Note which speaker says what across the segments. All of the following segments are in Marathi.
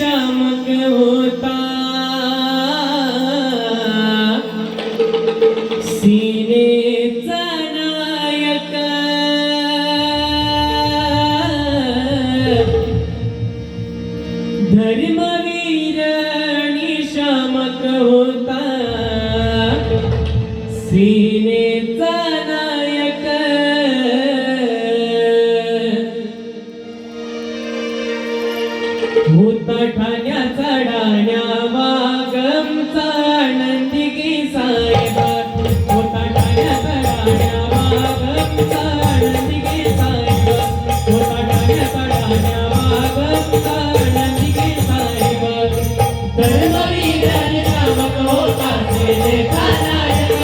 Speaker 1: निशामक होता सीनेचा नायक धर्मवीर निशामक होता सीनेचा नायक होता ठाण्याचा डाण्या वागमचा नंदिगी साहेब होता ठाण्याचा डाण्या वागमचा नंदिगी साहेब होता ठाण्याचा डाण्या वागमचा नंदिगी साहेब धर्मवीर निशामक होता सेनेचा नायक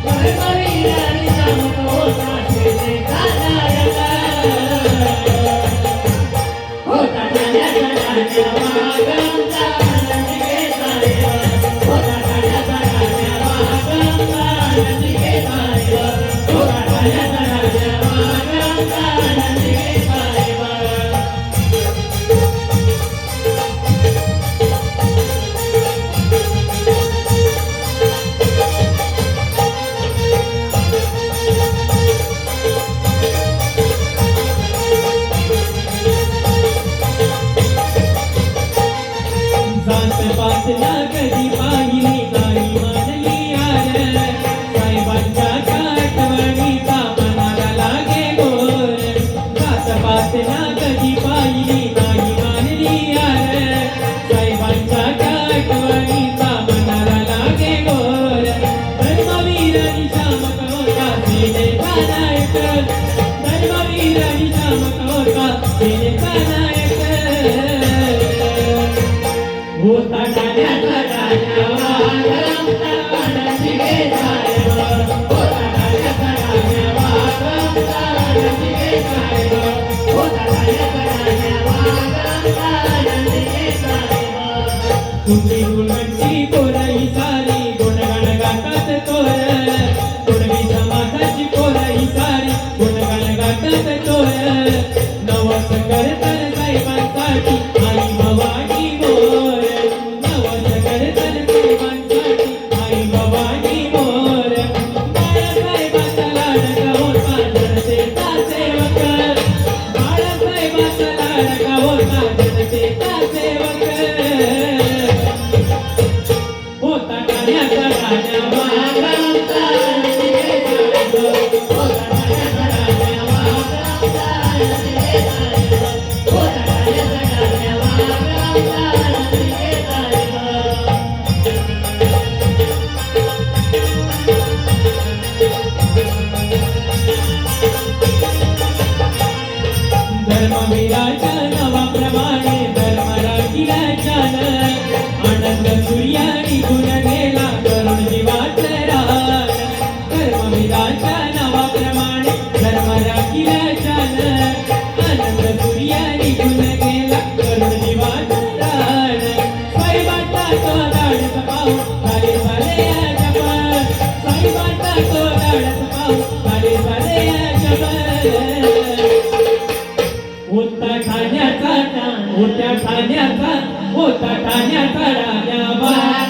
Speaker 1: धर्मवीर निशामक होता सेनेचा नायक होता ठाण्याचा डाण्या वागमचा नंदिगी साहेब होता ठाण्याचा डाण्या वागमचा नंदिगी साहेब होता ठाण्याचा डाण्या वागमचा नंदिगी साहेब पासला कधी पाहिली नाही मानली यार साहेबांच्या आठवणीचा मनाला लागे गोर जात पासला कधी पाहिली नाही मानली यार साहेबांच्या आठवणीचा मनाला लागे गोर धर्मवीर निशामक होता सेनेचा नायक धर्मवीर निशामक होता सेनेचा नायक होता ठाण्याचा डाण्या वागमचा नंदिगी साहेब होता ठाण्याचा डाण्या वागमचा नंदिगी साहेब होता ठाण्याचा डाण्या वागमचा नंदिगी साहेब तुझी गुणवंती पोरही सारी गुणगान गातात तोर गुणवी समाजाची पोरही सारी गुणगान गातात तोर नवस करतात साहेबांसाठी आई भवानी मोर नवस करतात साहेबांसाठी आई भवानी मोर बाळासाहेबांचा लाडका होता जनतेचा सेवक बाळासाहेबांचा लाडका होता जनतेचा सेवक होता ठाण्याचा डाण्या वागमचा नंदिगी साहेब होता ठाण्याचा डाण्या वागमचा नंदिगी साहेब होता ठाण्याचा डाण्या वागमचा नंदिगी साहेब धर्मवीराच्या नावाप्रमाणे धर्म राखीला जाण आनंद सूर्या निघून गेला करुण जीवाचं रान धर्मवीराच्या नावाप्रमाणे धर्म राखीला जाण आनंद सूर्या निघून गेला करुण जीवाचं रान साहेबांचा तो धाडस पाहून झाले झाले अजब साहेबांचा तो धाडस पाहून झाले झाले अजब होता ठाण्याचा डाण्या वागमचा